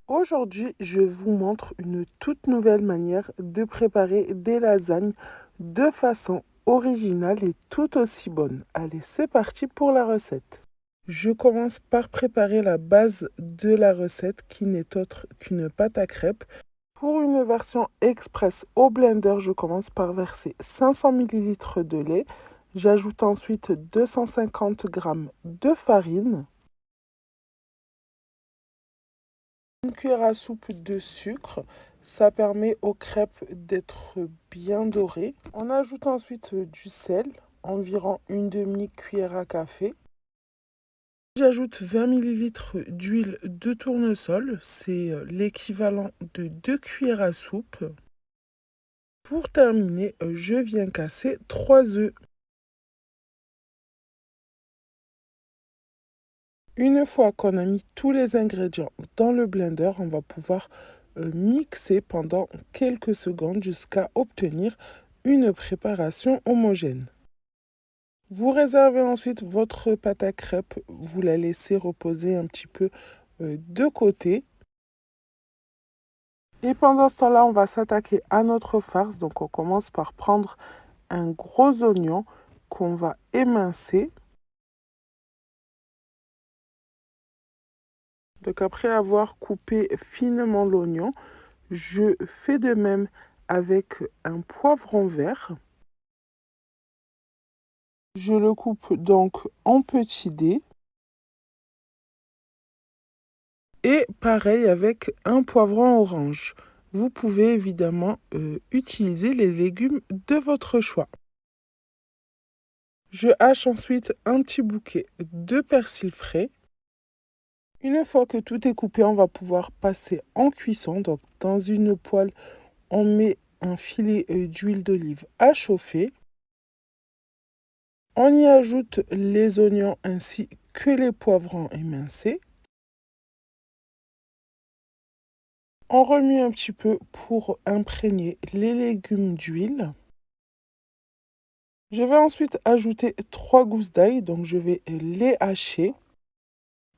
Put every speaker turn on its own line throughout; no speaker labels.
Aujourd'hui, je vous montre une toute nouvelle manière de préparer des lasagnes de façon originale et tout aussi bonne. Allez, c'est parti pour la recette. Je commence par préparer la base de la recette qui n'est autre qu'une pâte à crêpes. Pour une version express au blender, je commence par verser 500 ml de lait. J'ajoute ensuite 250 g de farine, une cuillère à soupe de sucre. Ça permet aux crêpes d'être bien dorées. On ajoute ensuite du sel, environ une demi-cuillère à café. J'ajoute 20 ml d'huile de tournesol, c'est l'équivalent de 2 cuillères à soupe. Pour terminer, je viens casser 3 œufs. Une fois qu'on a mis tous les ingrédients dans le blender, on va pouvoir mixer pendant quelques secondes jusqu'à obtenir une préparation homogène. Vous réservez ensuite votre pâte à crêpes, vous la laissez reposer un petit peu de côté. Et pendant ce temps-là, on va s'attaquer à notre farce. Donc on commence par prendre un gros oignon qu'on va émincer. Donc après avoir coupé finement l'oignon, je fais de même avec un poivron vert. Je le coupe donc en petits dés. Et pareil avec un poivron orange. Vous pouvez évidemment utiliser les légumes de votre choix. Je hache ensuite un petit bouquet de persil frais. Une fois que tout est coupé, on va pouvoir passer en cuisson. Donc dans une poêle, on met un filet d'huile d'olive à chauffer. On y ajoute les oignons ainsi que les poivrons émincés. On remue un petit peu pour imprégner les légumes d'huile. Je vais ensuite ajouter 3 gousses d'ail, donc je vais les hacher.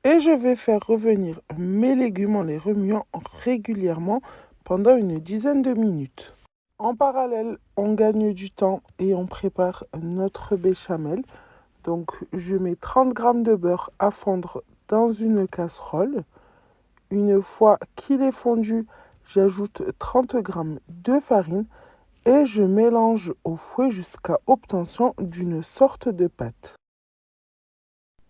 Et je vais faire revenir mes légumes en les remuant régulièrement pendant une dizaine de minutes. En parallèle, on gagne du temps et on prépare notre béchamel. Donc je mets 30 g de beurre à fondre dans une casserole. Une fois qu'il est fondu, j'ajoute 30 g de farine et je mélange au fouet jusqu'à obtention d'une sorte de pâte.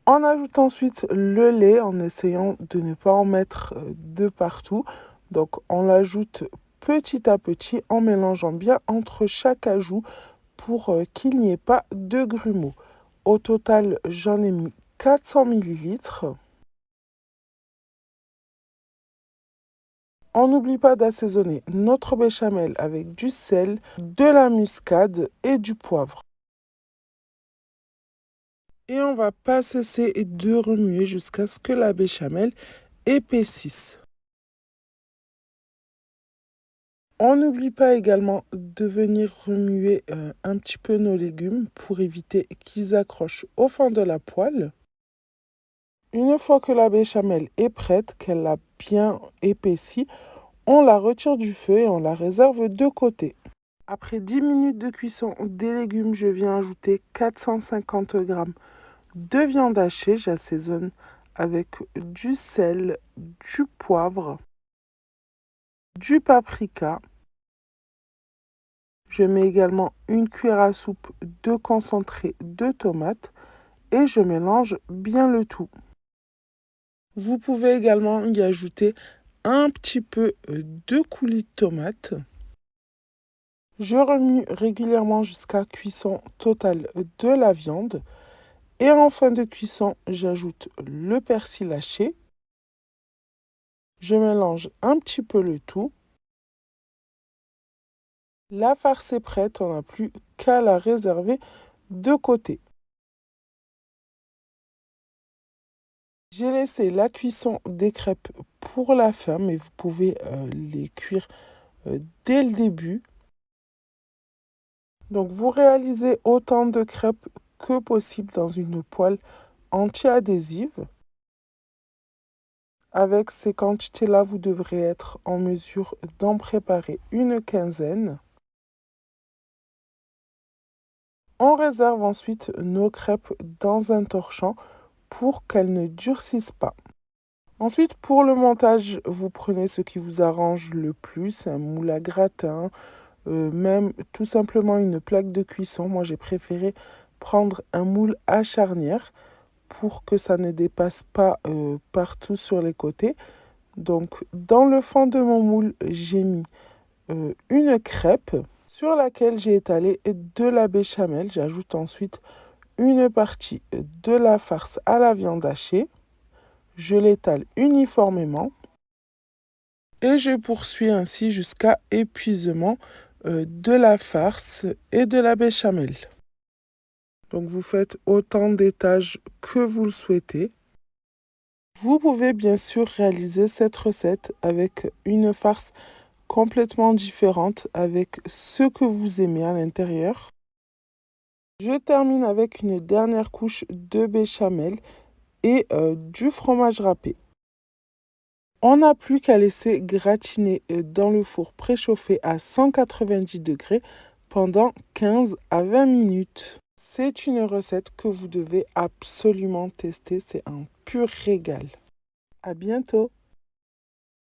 On ajoute ensuite le lait en essayant de ne pas en mettre de partout. Donc on l'ajoute petit à petit en mélangeant bien entre chaque ajout pour qu'il n'y ait pas de grumeaux. Au total, j'en ai mis 400 ml. On n'oublie pas d'assaisonner notre béchamel avec du sel, de la muscade et du poivre. Et on va pas cesser de remuer jusqu'à ce que la béchamel épaississe. On n'oublie pas également de venir remuer un petit peu nos légumes pour éviter qu'ils accrochent au fond de la poêle. Une fois que la béchamel est prête, qu'elle a bien épaissi, on la retire du feu et on la réserve de côté. Après 10 minutes de cuisson des légumes, je viens ajouter 450 g de viande hachée. J'assaisonne avec du sel, du poivre, du paprika. Je mets également une cuillère à soupe de concentré de tomate et je mélange bien le tout. Vous pouvez également y ajouter un petit peu de coulis de tomate. Je remue régulièrement jusqu'à cuisson totale de la viande. Et en fin de cuisson, j'ajoute le persil haché. Je mélange un petit peu le tout. La farce est prête, on n'a plus qu'à la réserver de côté. J'ai laissé la cuisson des crêpes pour la fin, mais vous pouvez les cuire dès le début. Donc vous réalisez autant de crêpes que possible dans une poêle anti-adhésive. Avec ces quantités-là, vous devrez être en mesure d'en préparer une quinzaine. On réserve ensuite nos crêpes dans un torchon pour qu'elles ne durcissent pas. Ensuite, pour le montage, vous prenez ce qui vous arrange le plus, un moule à gratin, même tout simplement une plaque de cuisson. Moi, j'ai préféré prendre un moule à charnière pour que ça ne dépasse pas partout sur les côtés. Donc, dans le fond de mon moule, j'ai mis une crêpe sur laquelle j'ai étalé de la béchamel. J'ajoute ensuite une partie de la farce à la viande hachée. Je l'étale uniformément et je poursuis ainsi jusqu'à épuisement de la farce et de la béchamel. Donc vous faites autant d'étages que vous le souhaitez. Vous pouvez bien sûr réaliser cette recette avec une farce complètement différente, avec ce que vous aimez à l'intérieur. Je termine avec une dernière couche de béchamel et du fromage râpé. On n'a plus qu'à laisser gratiner dans le four préchauffé à 190 degrés pendant 15 à 20 minutes. C'est une recette que vous devez absolument tester, c'est un pur régal. À bientôt!